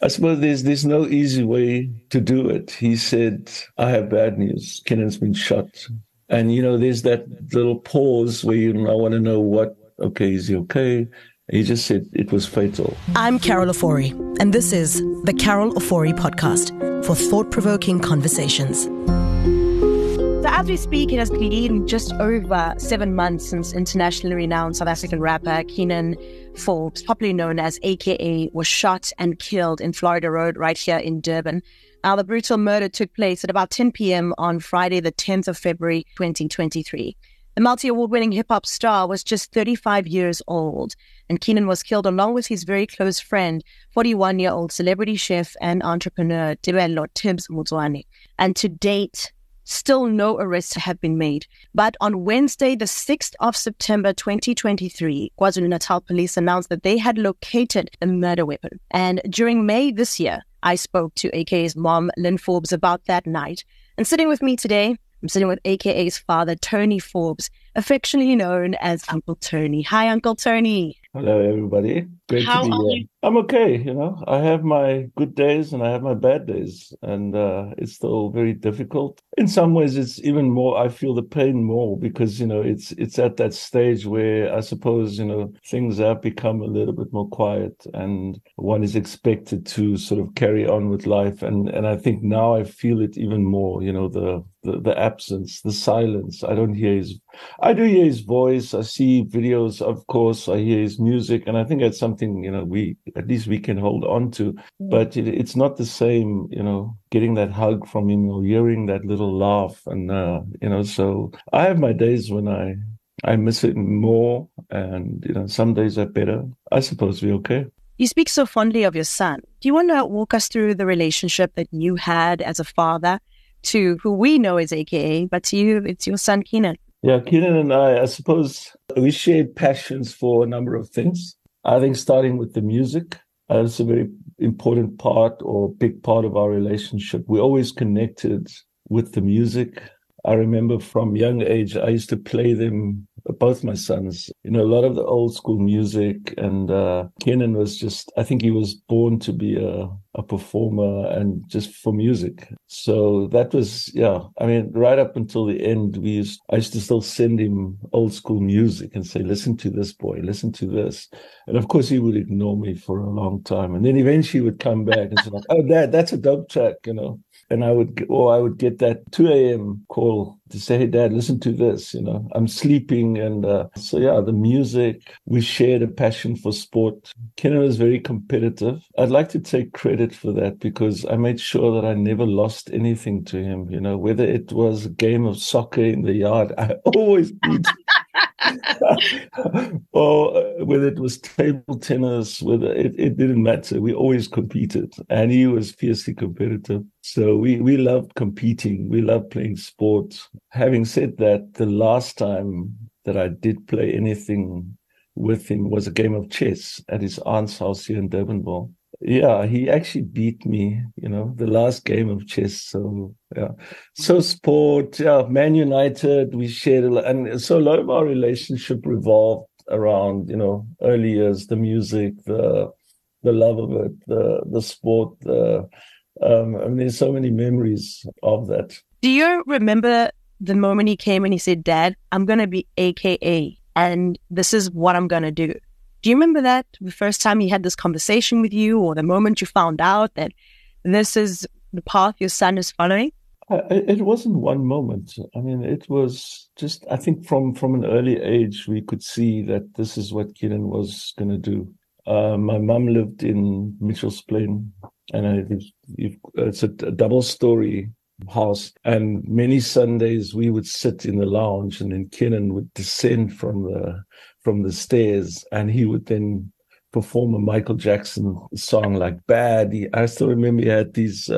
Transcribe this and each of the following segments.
I suppose there's no easy way to do it. He said, I have bad news. Kiernan's been shot. And, there's that little pause where I want to know okay, is he okay? He just said it was fatal. I'm Carol Ofori, and this is the Carol Ofori Podcast for thought-provoking conversations. So as we speak, it has been just over 7 months since internationally renowned South African rapper Kiernan Forbes, popularly known as AKA, was shot and killed in Florida Road right here in Durban. Now, the brutal murder took place at about 10 p.m. on Friday, the 10th of February, 2023. The multi-award-winning hip-hop star was just 35 years old, and Kiernan was killed along with his very close friend, 41-year-old celebrity chef and entrepreneur Tebello Tibbs Motswane. And to date, still no arrests have been made. But on Wednesday, the 6th of September 2023, KwaZulu-Natal police announced that they had located the murder weapon. And during May this year, I spoke to AKA's mom, Lynn Forbes, about that night. And sitting with me today, I'm sitting with AKA's father, Tony Forbes, affectionately known as Uncle Tony. Hi, Uncle Tony. Hello, everybody. Great to be here. I'm okay. I have my good days and I have my bad days, and it's still very difficult. In some ways, it's even more. I feel the pain more because it's at that stage where I suppose things have become a little bit more quiet, and one is expected to sort of carry on with life. And I think now I feel it even more. The absence, the silence. I do hear his voice. I see videos, of course. I hear his music, and I think that's something we can hold on to. But it's not the same, getting that hug from him or hearing that little laugh, and So I have my days when I miss it more, and some days are better. I suppose we're okay. You speak so fondly of your son. Do you want to walk us through the relationship that you had as a father to who we know as AKA, but to you, it's your son, Kiernan? Yeah, Kiernan and I suppose we shared passions for a number of things. I think starting with the music, that's a very important part or big part of our relationship. We always connected with the music. I remember from young age, I used to play them, both my sons, a lot of the old school music. And Kiernan was I think he was born to be a performer and just for music. So that was, right up until the end, I used to still send him old school music and say, listen to this, boy, listen to this. And of course, he would ignore me for a long time. And then eventually he would come back and say, oh, Dad, that's a dope track, And I would get that 2 a.m. call to say, hey, Dad, listen to this, I'm sleeping. And the music, we shared a passion for sport. Kiernan was very competitive. I'd like to take credit for that because I made sure that I never lost anything to him, whether it was a game of soccer in the yard, I always beat or whether it was table tennis, whether it didn't matter. We always competed, and he was fiercely competitive. So we loved competing. We loved playing sports. Having said that, the last time that I did play anything with him was a game of chess at his aunt's house here in Durban. Yeah, he actually beat me, the last game of chess. So, yeah. So sport, Man United, we shared a lot. And so a lot of our relationship revolved around, early years, the music, the love of it, the sport. There's so many memories of that. Do you remember the moment he came and he said, Dad, I'm going to be AKA, and this is what I'm going to do? Do you remember that, the first time he had this conversation with you, or the moment you found out that this is the path your son is following? It wasn't one moment. It was just, I think from an early age, we could see that this is what Kiernan was going to do. My mum lived in Mitchell's Plain, and it's a double-story house. And many Sundays we would sit in the lounge, and then Kiernan would descend from the stairs, and he would then perform a Michael Jackson song like Bad. I still remember he had these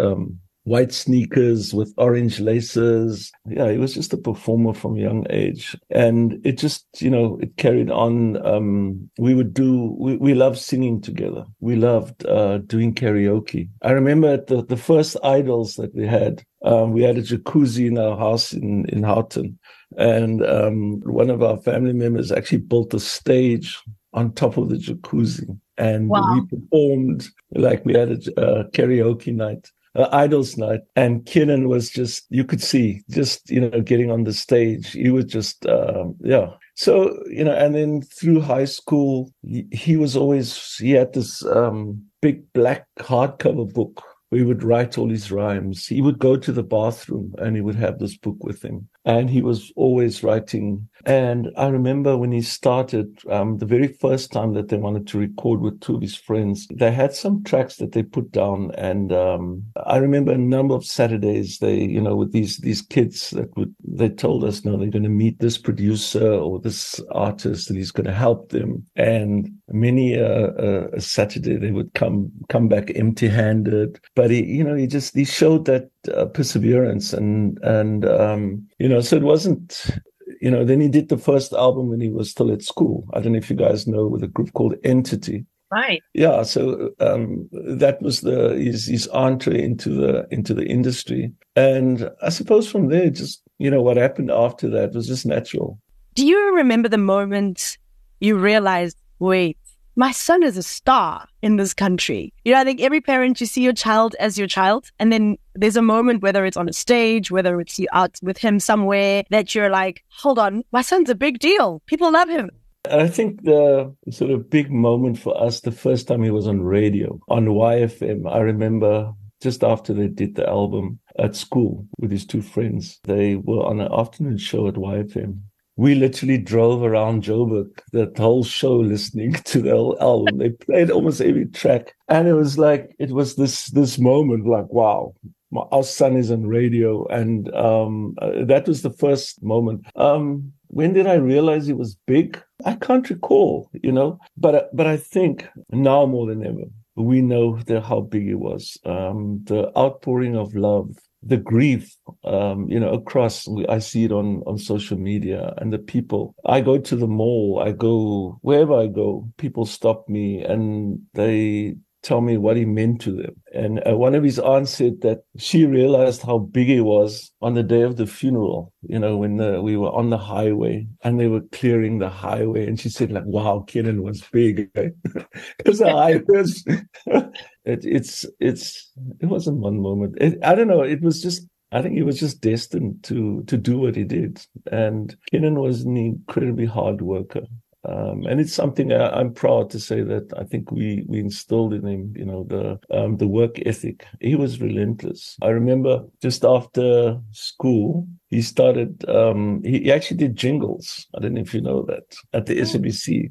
white sneakers with orange laces. Yeah, he was just a performer from a young age. And it just, it carried on. We loved singing together. We loved doing karaoke. I remember at the first Idols that we had a jacuzzi in our house in Houghton. And one of our family members actually built a stage on top of the jacuzzi. And Wow. we performed, like we had a karaoke night, idols night. And Kiernan was just, you could see, just, getting on the stage. He was just, yeah. So, and then through high school, he had this big black hardcover book. We would write all his rhymes. He would go to the bathroom and he would have this book with him. And he was always writing. And I remember when he started, the very first time that they wanted to record with two of his friends, they had some tracks that they put down. And I remember a number of Saturdays, they, with these kids they told us, no, they're going to meet this producer or this artist and he's going to help them. And many a Saturday they would come back empty-handed. But he showed that perseverance and so it wasn't, then he did the first album when he was still at school. I don't know if you guys know, with a group called Entity. Right. Yeah. So that was his entree into the industry. And I suppose from there, just, what happened after that was just natural. Do you remember the moment you realized, wait, my son is a star in this country? I think every parent, you see your child as your child. And then there's a moment, whether it's on a stage, whether it's you out with him somewhere, that you're like, hold on, my son's a big deal. People love him. And I think the sort of big moment for us, the first time he was on radio, on YFM, I remember just after they did the album at school with his two friends, they were on an afternoon show at YFM. We literally drove around Joburg, that whole show, listening to the whole album. They played almost every track. And it was this moment, like, wow, our son is on radio. And that was the first moment. When did I realize he was big? I can't recall, but I think now more than ever, we know how big he was. The outpouring of love, the grief, across, I see it on social media, and the people. I go to the mall, wherever I go, people stop me and they tell me what he meant to them. And one of his aunts said that she realized how big he was on the day of the funeral, when we were on the highway and they were clearing the highway. And she said, like, wow, Kiernan was big. Because the highways, it wasn't one moment. I don't know. I think he was just destined to do what he did. And Kiernan was an incredibly hard worker. And it's something I'm proud to say that I think we instilled in him, the work ethic. He was relentless. I remember just after school, he started, he actually did jingles. I don't know if you know that. At the SABC,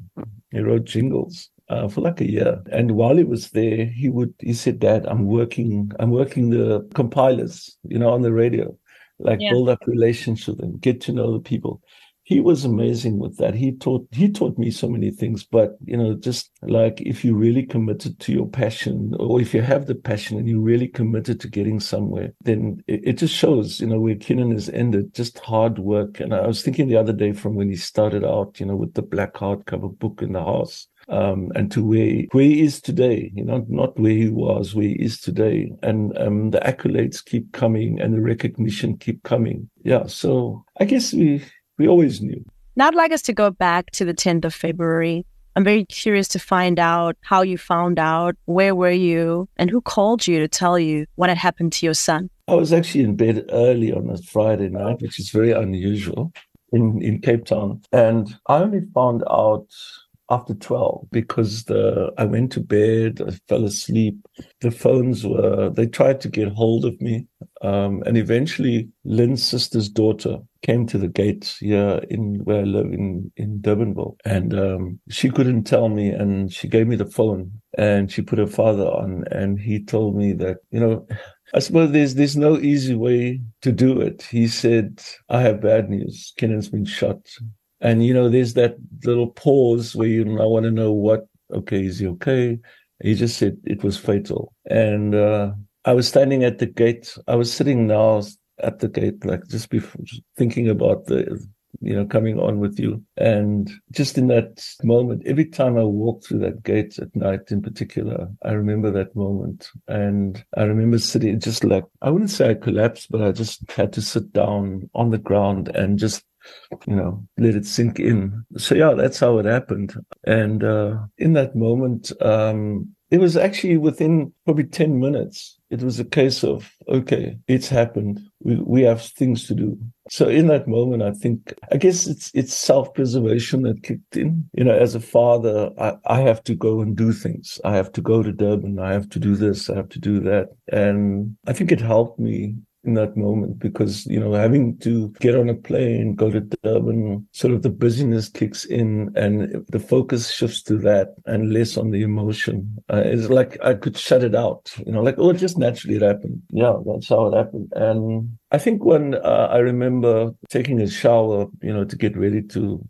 he wrote jingles for like a year. And while he was there, he said, Dad, I'm working the compilers, on the radio, build up relationships with them, get to know the people. He was amazing with that. He taught me so many things, but, just like if you really committed to your passion, or if you have the passion and you really committed to getting somewhere, then it just shows, where Kiernan has ended, just hard work. And I was thinking the other day from when he started out, with the black hardcover book in the house, and to where he is today, not where he was, where he is today. And the accolades keep coming and the recognition keep coming. Yeah. So I guess we always knew. Now I'd like us to go back to the 10th of February. I'm very curious to find out how you found out, where were you, and who called you to tell you what had happened to your son. I was actually in bed early on a Friday night, which is very unusual in Cape Town. And I only found out after 12 because I went to bed, I fell asleep. The phones they tried to get hold of me. And eventually Lynn's sister's daughter came to the gate here where I live in Durbanville. And she couldn't tell me, and she gave me the phone and she put her father on, and he told me that, I suppose there's no easy way to do it. He said, I have bad news. Kiernan's been shot. And, there's that little pause where I want to know is he okay? He just said it was fatal. And I was standing at the gate. I was sitting now at the gate, like just before, thinking about coming on with you. And just in that moment, every time I walk through that gate at night in particular, I remember that moment. And I remember sitting just like, I wouldn't say I collapsed, but I just had to sit down on the ground and just let it sink in. So yeah, that's how it happened. And in that moment, it was actually within probably 10 minutes. It was a case of, okay, it's happened. We have things to do. So in that moment, I guess it's self-preservation that kicked in. As a father, I have to go and do things. I have to go to Durban. I have to do this. I have to do that. And I think it helped me in that moment because, having to get on a plane, go to Durban, sort of the busyness kicks in and the focus shifts to that and less on the emotion. It's like I could shut it out, it just naturally happened. Yeah, that's how it happened. And I think when I remember taking a shower, to get ready to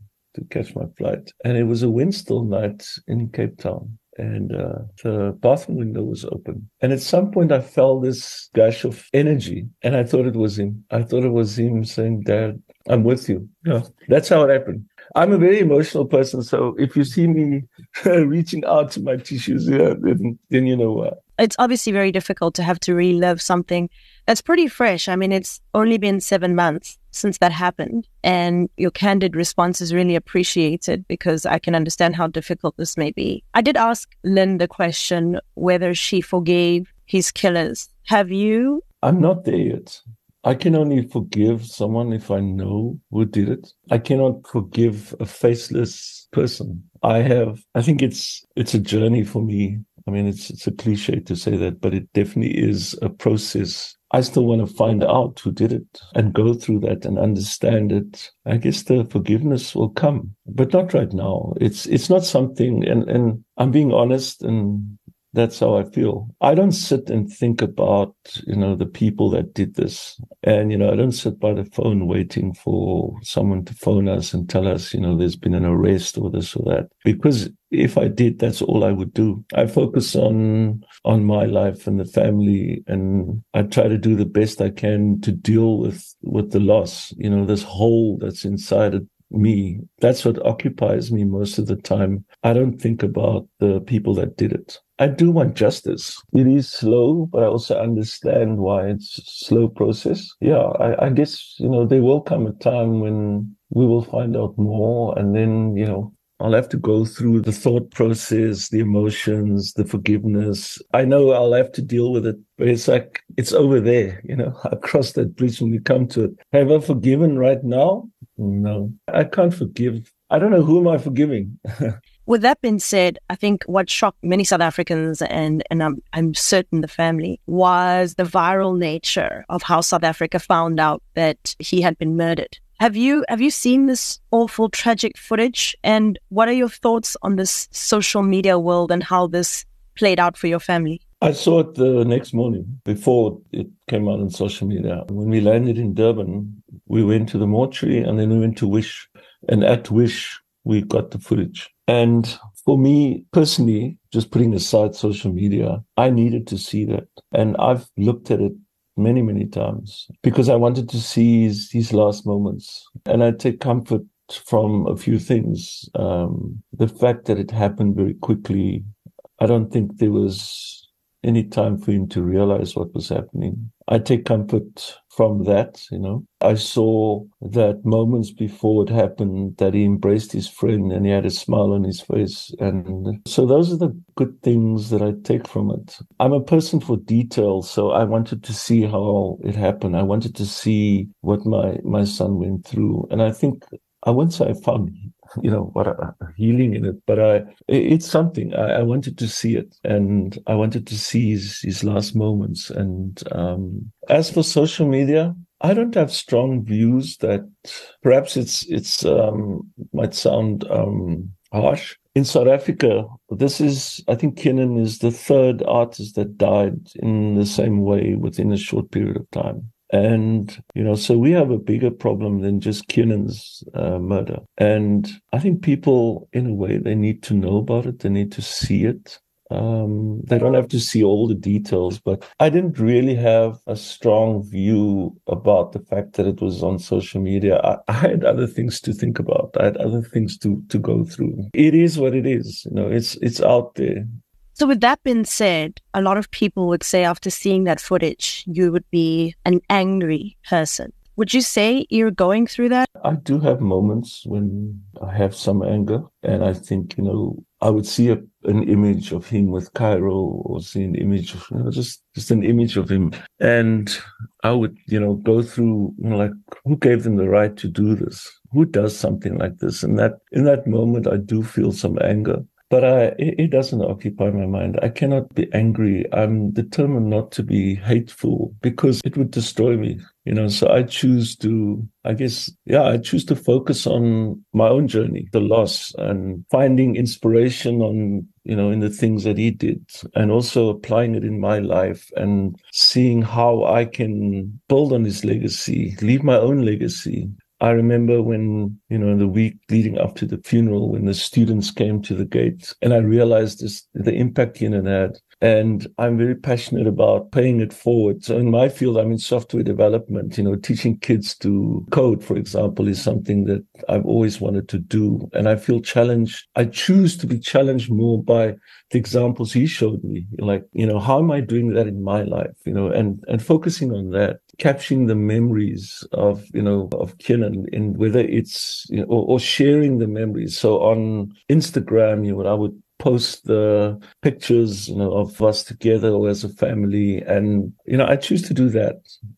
catch my flight, and it was a windstill night in Cape Town. And the bathroom window was open. And at some point, I felt this gush of energy. And I thought it was him. I thought it was him saying, Dad, I'm with you. Yeah, that's how it happened. I'm a very emotional person. So if you see me reaching out to my tissues, then you know why. It's obviously very difficult to have to relive something that's pretty fresh. I mean, it's only been 7 months since that happened. And your candid response is really appreciated because I can understand how difficult this may be. I did ask Lynn the question whether she forgave his killers. Have you? I'm not there yet. I can only forgive someone if I know who did it. I cannot forgive a faceless person. I think it's a journey for me. I mean, it's a cliche to say that, but it definitely is a process. I still want to find out who did it and go through that and understand it. I guess the forgiveness will come, but not right now. It's not something, and I'm being honest, and that's how I feel. I don't sit and think about, the people that did this. And, I don't sit by the phone waiting for someone to phone us and tell us, there's been an arrest or this or that. Because if I did, that's all I would do. I focus on my life and the family, and I try to do the best I can to deal with the loss, this hole that's inside it. Me. That's what occupies me most of the time. I don't think about the people that did it. I do want justice. It is slow, but I also understand why it's a slow process. Yeah, I guess, there will come a time when we will find out more, and then, I'll have to go through the thought process, the emotions, the forgiveness. I know I'll have to deal with it, but it's like, it's over there, I'll cross that bridge when we come to it. Have I forgiven right now? No, I can't forgive. I don't know, who am I forgiving? With that being said, I think what shocked many South Africans, and I'm certain the family, was the viral nature of how South Africa found out that he had been murdered. Have you seen this awful, tragic footage? And what are your thoughts on this social media world and how this played out for your family? I saw it the next morning before it came out on social media. When we landed in Durban, we went to the mortuary and then we went to Wish. And at Wish, we got the footage. And for me personally, just putting aside social media, I needed to see that. And I've looked at it many, many times because I wanted to see his last moments. And I take comfort from a few things. The fact that it happened very quickly. I don't think there was any time for him to realize what was happening. I take comfort from that, I saw that moments before it happened that he embraced his friend and he had a smile on his face. And so those are the good things that I take from it. I'm a person for detail, so I wanted to see how it happened. I wanted to see what my son went through. And I think, I wouldn't say I found what a healing in it, but it's something. I wanted to see it, and I wanted to see his last moments. And as for social media, I don't have strong views that perhaps it's might sound harsh. In South Africa, I think Kiernan is the third artist that died in the same way within a short period of time. And, so we have a bigger problem than just Kiernan's murder. And I think people, in a way, they need to know about it. They need to see it. They don't have to see all the details, but I didn't really have a strong view about the fact that it was on social media. I had other things to think about. I had other things to go through. It is what it is. It's out there. So with that being said, a lot of people would say after seeing that footage, you would be an angry person. Would you say you're going through that? I do have moments when I have some anger, and I think, I would see an image of him with Cairo, or see an image of, just an image of him. And I would, go through, like, who gave them the right to do this? Who does something like this? And that in that moment, I do feel some anger. But it doesn't occupy my mind. I cannot be angry. I'm determined not to be hateful because it would destroy me. So I choose to, I choose to focus on my own journey, the loss, and finding inspiration on, in the things that he did, and also applying it in my life and seeing how I can build on his legacy, leave my own legacy. I remember when, in the week leading up to the funeral, when the students came to the gate, and I realized the impact Kiernan had. And I'm very passionate about paying it forward. So in my field, I'm in software development. Teaching kids to code, for example, is something that I've always wanted to do. And I feel challenged. I choose to be challenged more by the examples he showed me. Like, how am I doing that in my life? And focusing on that, capturing the memories of Kiernan, and whether it's, or sharing the memories. So on Instagram, I would post the pictures, of us together or as a family. And, I choose to do that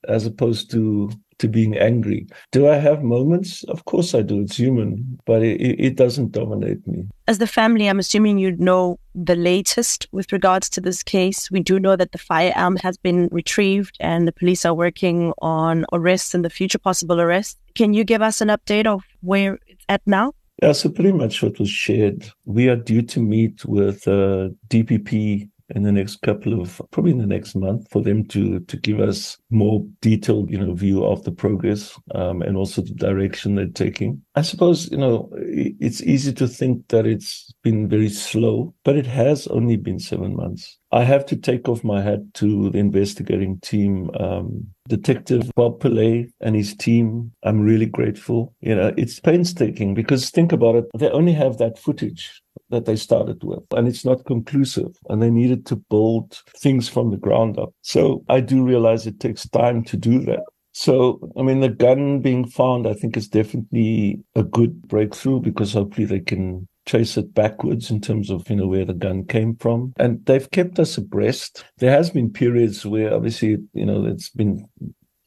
as opposed to being angry. Do I have moments? Of course I do. It's human, but it doesn't dominate me. As the family, I'm assuming you know the latest with regards to this case. We do know that the firearm has been retrieved and the police are working on arrests and the future possible arrests. Can you give us an update of where it's at now? Yeah, so pretty much what was shared. We are due to meet with DPP in the next probably in the next month, for them to give us more detailed, view of the progress, and also the direction they're taking. I suppose, it's easy to think that it's been very slow, but it has only been 7 months. I have to take off my hat to the investigating team, Detective Bob Pillay and his team. I'm really grateful. It's painstaking because think about it. They only have that footage that they started with, and it's not conclusive, and they needed to build things from the ground up. So I do realize it takes time to do that. So, the gun being found, I think, is definitely a good breakthrough, because hopefully they can trace it backwards in terms of, where the gun came from. And they've kept us abreast. There has been periods where obviously, it's been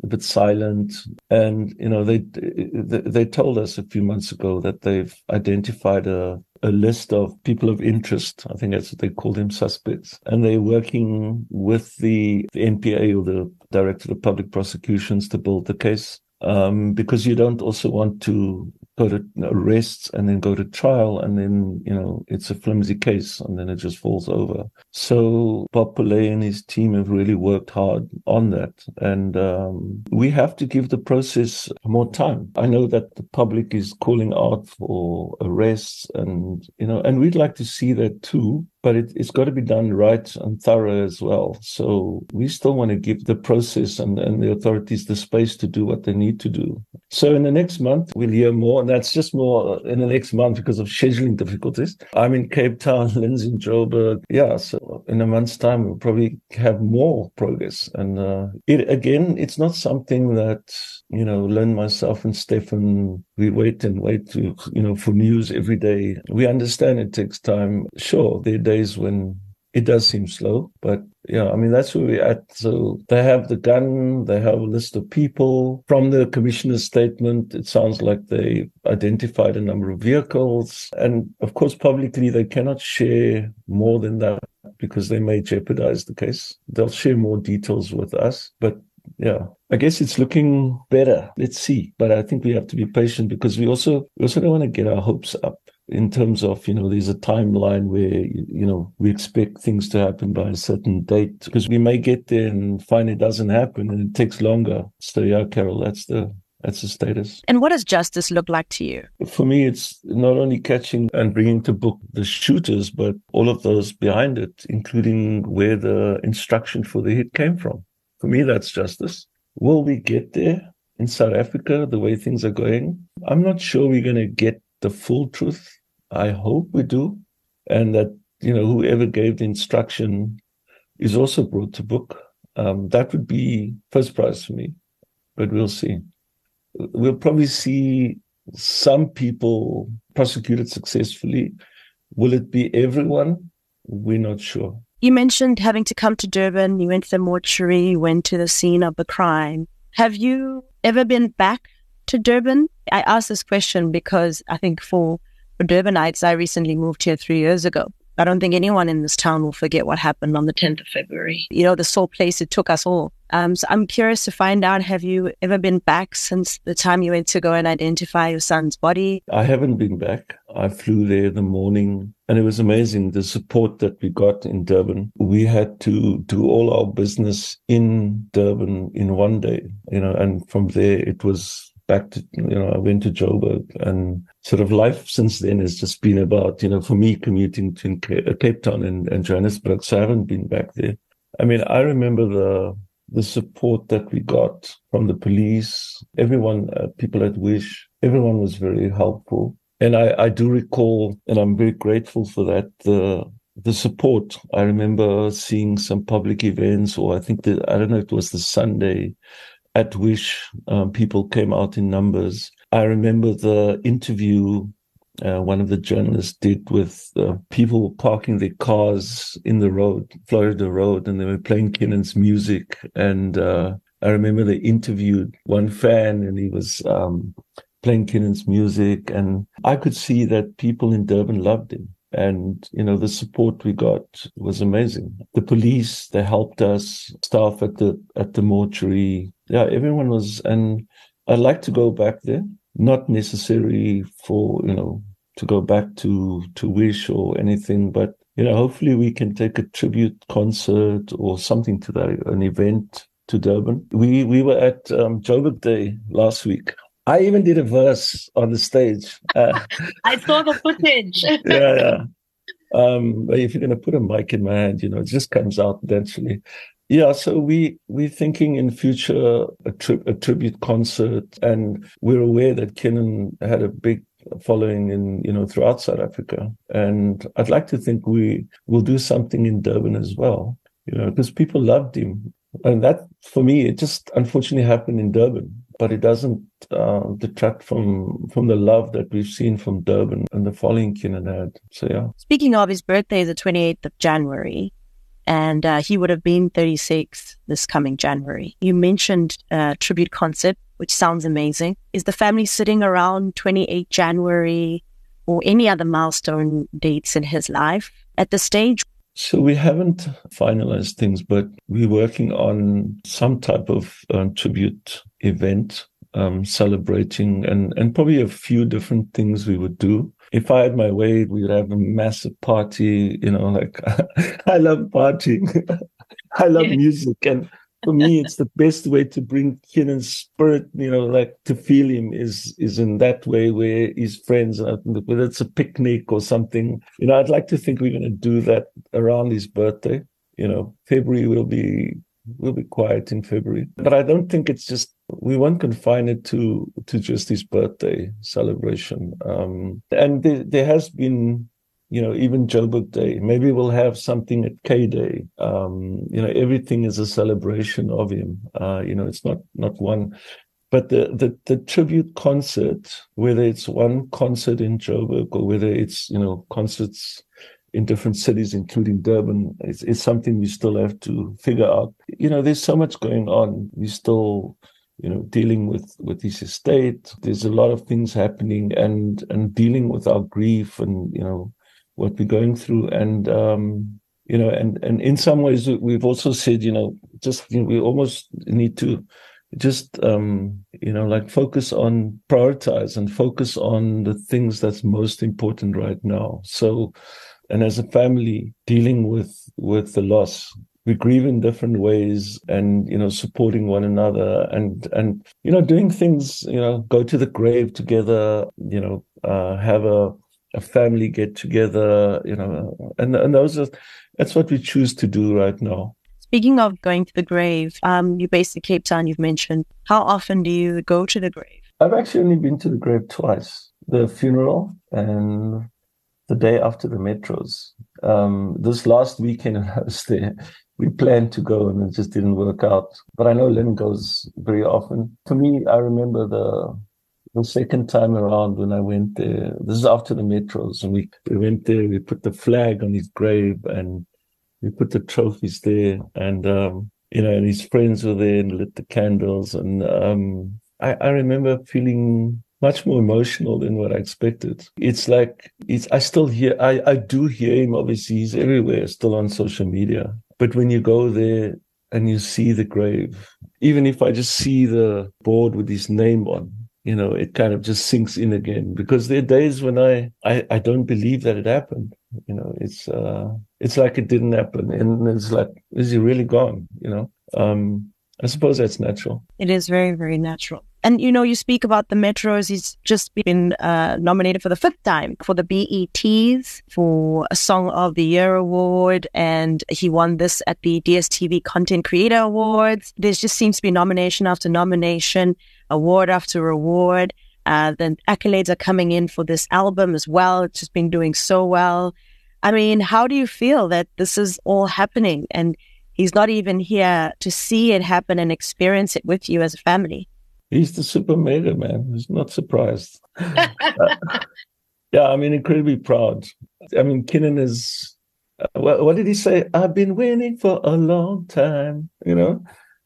a bit silent. And, they told us a few months ago that they've identified a list of people of interest. I think that's what they call them, suspects. And they're working with the NPA, or the Director of Public Prosecutions, to build the case. Because you don't also want to go to arrests and then go to trial, and then, it's a flimsy case and then it just falls over. So Bob Pillay and his team have really worked hard on that. And we have to give the process more time. I know that the public is calling out for arrests, and, and we'd like to see that too. But it's got to be done right and thorough as well. So we still want to give the process and the authorities the space to do what they need to do. So in the next month, we'll hear more. And that's just more in the next month because of scheduling difficulties. I'm in Cape Town, Lynn's in Joburg. Yeah, so in a month's time, we'll probably have more progress. And it's not something that, Lynn, myself, and Stefan, we wait to, for news every day. We understand it takes time. Sure, there are days when it does seem slow, but yeah, that's where we're at. So they have the gun, they have a list of people. From the commissioner's statement, it sounds like they identified a number of vehicles. And of course, publicly, they cannot share more than that because they may jeopardize the case. They'll share more details with us, but yeah, I guess it's looking better. Let's see. But I think we have to be patient because we also don't want to get our hopes up in terms of, there's a timeline where, we expect things to happen by a certain date, because we may get there and find it doesn't happen and it takes longer. So yeah, Carol, that's the status. And what does justice look like to you? For me, it's not only catching and bringing to book the shooters, but all of those behind it, including where the instruction for the hit came from. For me, that's justice. Will we get there in South Africa, the way things are going? I'm not sure we're going to get the full truth. I hope we do. And that, whoever gave the instruction is also brought to book. That would be first prize for me, but we'll see. we'll probably see some people prosecuted successfully. Will it be everyone? We're not sure. You mentioned having to come to Durban. You went to the mortuary, you went to the scene of the crime. Have you ever been back to Durban? I asked this question because I think for Durbanites, I recently moved here 3 years ago. I don't think anyone in this town will forget what happened on the 10th of February. You know, the sore place it took us all. So I'm curious to find out, have you ever been back since the time you went to go and identify your son's body? I haven't been back. I flew there in the morning, and it was amazing, the support that we got in Durban. We had to do all our business in Durban in one day, and from there it was back to, I went to Joburg, and sort of life since then has just been about, for me, commuting to Cape Town and Johannesburg. So I haven't been back there. I mean, I remember the support that we got from the police, everyone, people at Wish, everyone was very helpful. And I do recall, and I'm very grateful for that, the support. I remember seeing some public events, or I don't know, it was the Sunday at Wish, people came out in numbers. I remember the interview one of the journalists did with people parking their cars in the road, Florida Road, and they were playing Kiernan's music. And I remember they interviewed one fan, and he was playing Kiernan's music. And I could see that people in Durban loved him. And, the support we got was amazing. The police, they helped us, staff at the mortuary. Yeah, everyone was, and I'd like to go back there, not necessarily for, to go back to Wish or anything, but, hopefully we can take a tribute concert or something to that, an event to Durban. We were at Joburg Day last week. I even did a verse on the stage. I saw the footage. Yeah. If you're going to put a mic in my hand, it just comes out eventually. Yeah, so we're thinking in future a tribute concert, and we're aware that Kiernan had a big following in throughout South Africa, and I'd like to think we will do something in Durban as well, because people loved him, and that for me it just unfortunately happened in Durban, but it doesn't detract from the love that we've seen from Durban and the following Kiernan had. So yeah. Speaking of, his birthday is the 28th of January. And he would have been 36 this coming January. You mentioned a tribute concert, which sounds amazing. Is the family sitting around 28 January or any other milestone dates in his life at this stage? So we haven't finalized things, but we're working on some type of tribute event, celebrating and probably a few different things we would do. If I had my way, we would have a massive party, I love partying. I love music. And for me, it's the best way to bring Kiernan's spirit, to feel him is in that way where he's friends, whether it's a picnic or something. I'd like to think we're going to do that around his birthday. February will be quiet in February. But I don't think it's just, we won't confine it to just his birthday celebration. And there has been, even Joburg Day. Maybe we'll have something at K Day. Everything is a celebration of him. It's not one. But the tribute concert, whether it's one concert in Joburg or whether it's, concerts in different cities, including Durban, it's something we still have to figure out. There's so much going on. We still, dealing with his estate. There's a lot of things happening and dealing with our grief and, what we're going through. And, and in some ways we've also said, we almost need to just, focus on, prioritize and focus on the things that's most important right now. So, and as a family dealing with the loss, we grieve in different ways and, supporting one another and, doing things, go to the grave together, have a family get together, and that's what we choose to do right now. Speaking of going to the grave, you're based in Cape Town, you've mentioned. How often do you go to the grave? I've actually only been to the grave twice, the funeral and the day after the metros. This last weekend I was there, we planned to go and it just didn't work out. But I know Lynn goes very often. For me, I remember the second time around when I went there. This is after the Metros, and we went there. We put the flag on his grave and we put the trophies there, and and his friends were there and lit the candles. And I remember feeling much more emotional than what I expected. I still hear, I do hear him. Obviously, he's everywhere, still on social media. But when you go there and you see the grave, even if I just see the board with his name on, it kind of just sinks in again, because there are days when I don't believe that it happened. It's like it didn't happen. And it's like, is he really gone? I suppose that's natural. It is very, very natural. And, you speak about the Metros. He's just been nominated for the 5th time for the BETs for a Song of the Year award. And he won this at the DSTV Content Creator Awards. There just seems to be nomination after nomination, award after award. The accolades are coming in for this album as well. It's just been doing so well. I mean, how do you feel that this is all happening and he's not even here to see it happen and experience it with you as a family? He's the super mega man. He's not surprised. Incredibly proud. Kiernan is, what did he say? I've been winning for a long time.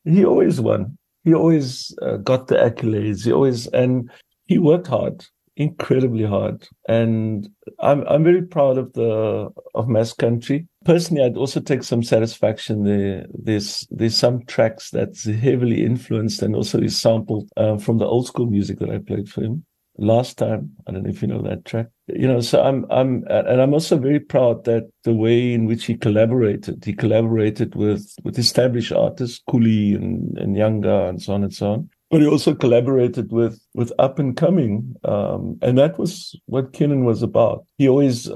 He always won. He always got the accolades. And he worked hard, incredibly hard. And I'm very proud of Mass Country. Personally, I'd also take some satisfaction there. There's some tracks that's heavily influenced and also is sampled from the old school music that I played for him last time. I don't know if you know that track. So I'm also very proud that the way in which he collaborated with established artists, Kuli and Nyanga and so on and so on. But he also collaborated with up and coming, and that was what Kiernan was about. He always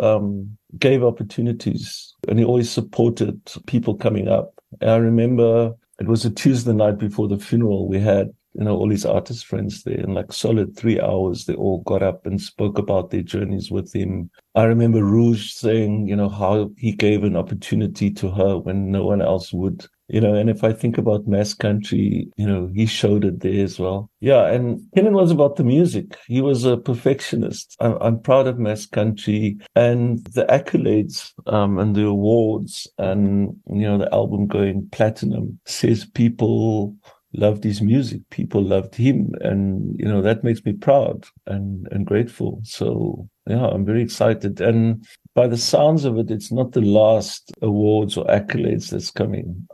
gave opportunities, and he always supported people coming up. And I remember it was a Tuesday night before the funeral. We had all his artist friends there, and like solid 3 hours, they all got up and spoke about their journeys with him. I remember Rouge saying, how he gave an opportunity to her when no one else would. And if I think about Mass Country, he showed it there as well. Yeah, and Kiernan was about the music. He was a perfectionist. I'm proud of Mass Country and the accolades and the awards and, the album going platinum says people loved his music. People loved him. And, that makes me proud and grateful. So, yeah, I'm very excited. And by the sounds of it, it's not the last awards or accolades that's coming.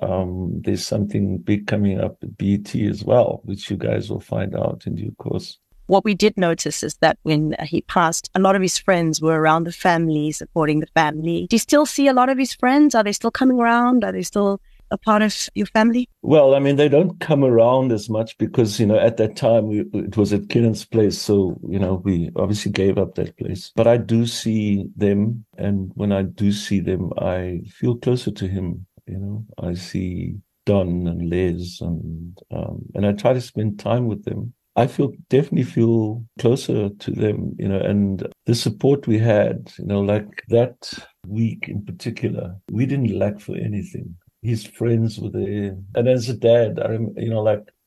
There's something big coming up at BET as well, which you guys will find out in due course. What we did notice is that when he passed, a lot of his friends were around the family, supporting the family. Do you still see a lot of his friends? Are they still coming around? Are they still a part of your family? Well, they don't come around as much because, at that time it was at Kiernan's place. So, we obviously gave up that place. But I do see them. And when I do see them, I feel closer to him. I see Don and Les and I try to spend time with them. I definitely feel closer to them, and the support we had, like that week in particular, we didn't lack for anything. His friends were there. And as a dad,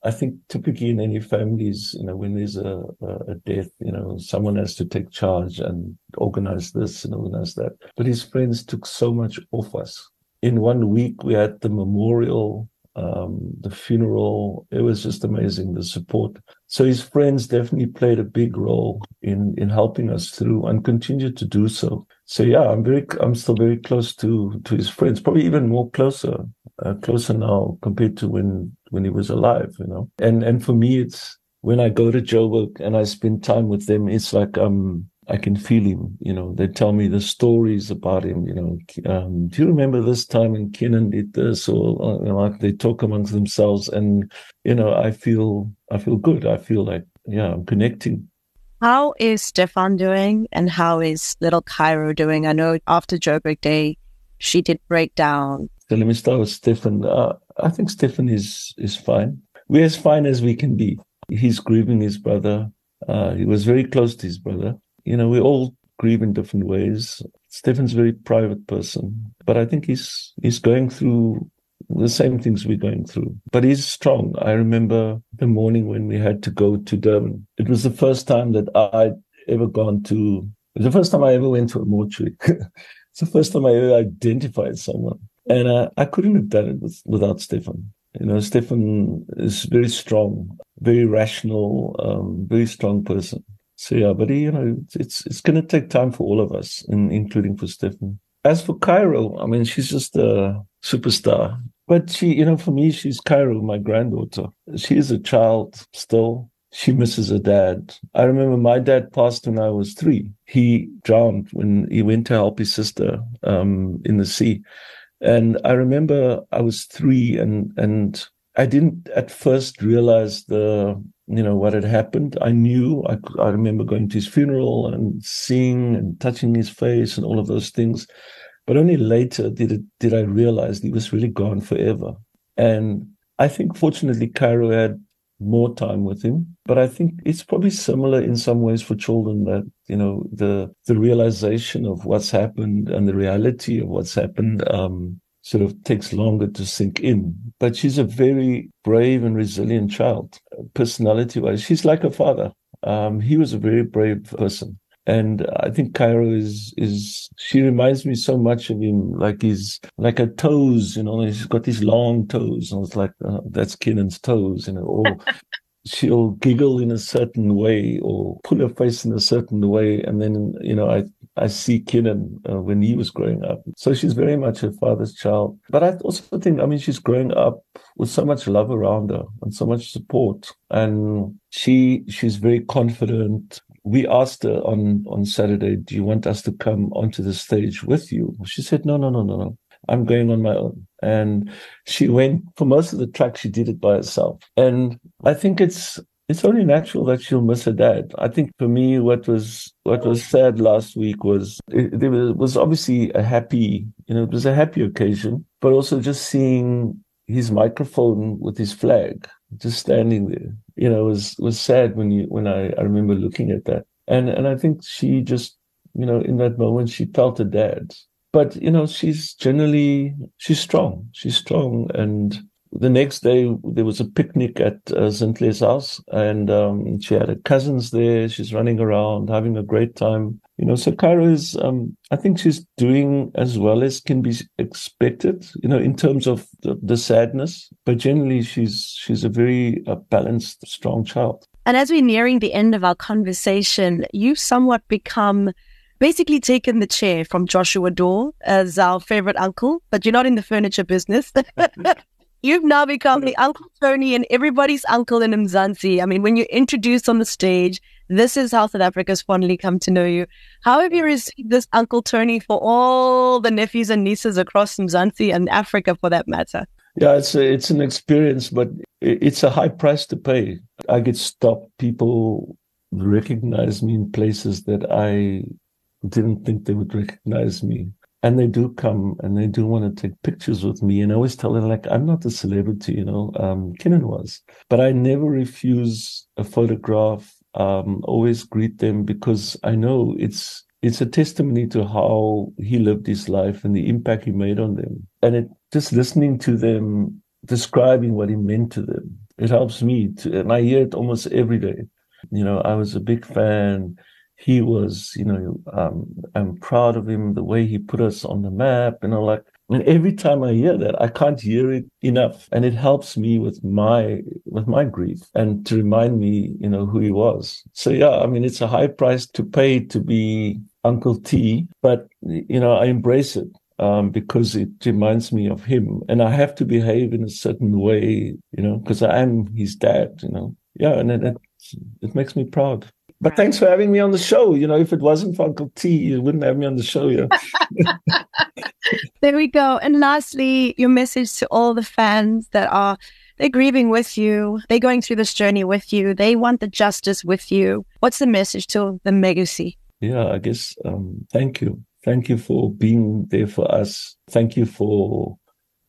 I think typically in any families, when there's a death, someone has to take charge and organize this and organize that. But his friends took so much off us. In 1 week, we had the memorial, the funeral. It was just amazing, the support. So his friends definitely played a big role in helping us through and continue to do so. So yeah, I'm still very close to his friends, probably even more closer now compared to when he was alive, And for me, it's when I go to Joburg and I spend time with them, it's like I can feel him, they tell me the stories about him, do you remember this time when Kiernan did this? Or like they talk amongst themselves and, I feel good. I feel like, I'm connecting. How is Stefan doing and how is little Cairo doing? I know after Joburg Day, she did break down. So let me start with Stefan. I think Stefan is fine. We're as fine as we can be. He's grieving his brother. He was very close to his brother. We all grieve in different ways. Stefan's a very private person, but I think he's going through the same things we're going through. But he's strong. I remember the morning when we had to go to Durban. It was the first time that I'd ever gone to, it was the first time I ever went to a mortuary. It's the first time I ever identified someone. And I couldn't have done it without Stefan. Stefan is very strong, very rational, very strong person. So yeah, but it's going to take time for all of us, including for Stefan. As for Cairo, I mean, she's just a superstar. But she, for me, she's Cairo, my granddaughter. She is a child still. She misses her dad. I remember my dad passed when I was 3. He drowned when he went to help his sister in the sea. And I remember I was 3 and I didn't at first realize what had happened. I knew, I remember going to his funeral and seeing and touching his face and all of those things. But only later did I realize he was really gone forever. And I think fortunately Cairo had more time with him. But I think it's probably similar in some ways for children that, the realization of what's happened and the reality of what's happened sort of takes longer to sink in. But she's a very brave and resilient child, personality-wise. She's like her father. He was a very brave person. And I think Cairo she reminds me so much of him, like he's like her toes, he's got these long toes. And it's like, that's Kiernan's toes, or she'll giggle in a certain way or pull her face in a certain way. And then, I see Kiernan when he was growing up. So she's very much her father's child. But I also think, she's growing up with so much love around her and so much support. And she's very confident. We asked her on Saturday, do you want us to come onto the stage with you? She said, no. I'm going on my own. And she went, for most of the track, she did it by herself. And I think it's only natural that she'll miss her dad. I think for me, what was sad last week was, there was obviously a happy, it was a happy occasion, but also just seeing his microphone with his flag, just standing there, was sad when I remember looking at that. And I think she just, in that moment, she felt her dad. But, she's strong. She's strong. And the next day, there was a picnic at Zinhle's house, and she had her cousins there. She's running around, having a great time. So Cairo is, I think she's doing as well as can be expected, in terms of the sadness. But generally, she's a very balanced, strong child. And as we're nearing the end of our conversation, you've somewhat become basically taken the chair from Joshua Dore as our favorite uncle, but you're not in the furniture business. You've now become the Uncle Tony and everybody's uncle in Mzansi. I mean, when you're introduced on the stage, this is how South Africa's fondly come to know you. How have you received this Uncle Tony for all the nephews and nieces across Mzansi and Africa, for that matter? Yeah, it's an experience, but it's a high price to pay. I get stopped. People recognize me in places that I didn't think they would recognize me. And they do come and they do want to take pictures with me. And I always tell them, like, I'm not a celebrity, Kiernan was. But I never refuse a photograph, always greet them, because I know it's a testimony to how he lived his life and the impact he made on them. And just listening to them, describing what he meant to them, it helps me to, and I hear it almost every day. I was a big fan. He was, I'm proud of him, the way he put us on the map, and every time I hear that, I can't hear it enough. And it helps me with my grief and to remind me, who he was. So yeah, it's a high price to pay to be Uncle T, but, I embrace it. Because it reminds me of him, and I have to behave in a certain way, because I am his dad, Yeah, and it makes me proud. But thanks for having me on the show. If it wasn't for Uncle T, you wouldn't have me on the show. Yeah. There we go. And lastly, your message to all the fans they're grieving with you. They're going through this journey with you. They want the justice with you. What's the message to the Megusi? Yeah, I guess, thank you. Thank you for being there for us. Thank you for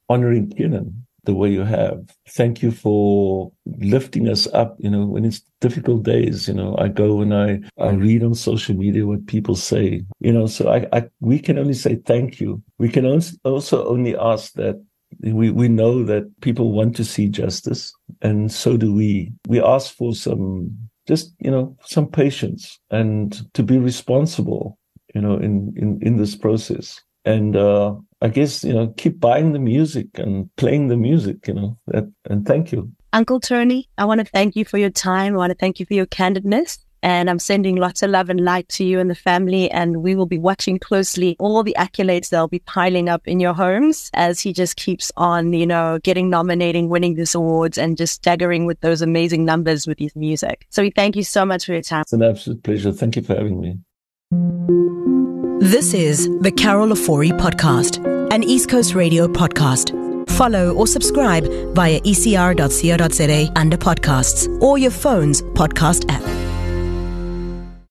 honoring Kiernan the way you have. Thank you for lifting us up, when it's difficult days, I go and I read on social media what people say, so we can only say thank you. We can also only ask that, We know that people want to see justice, and so do we. We ask for some patience and to be responsible, in this process. And I guess, keep buying the music and playing the music, and thank you. Uncle Tony, I want to thank you for your time. I want to thank you for your candidness. And I'm sending lots of love and light to you and the family. And we will be watching closely all the accolades that'll be piling up in your homes as he just keeps on, nominating, winning these awards and just staggering with those amazing numbers with his music. So we thank you so much for your time. It's an absolute pleasure. Thank you for having me. This is the Carol Ofori Podcast, an East Coast radio podcast. Follow or subscribe via ecr.co.za under podcasts or your phone's podcast app.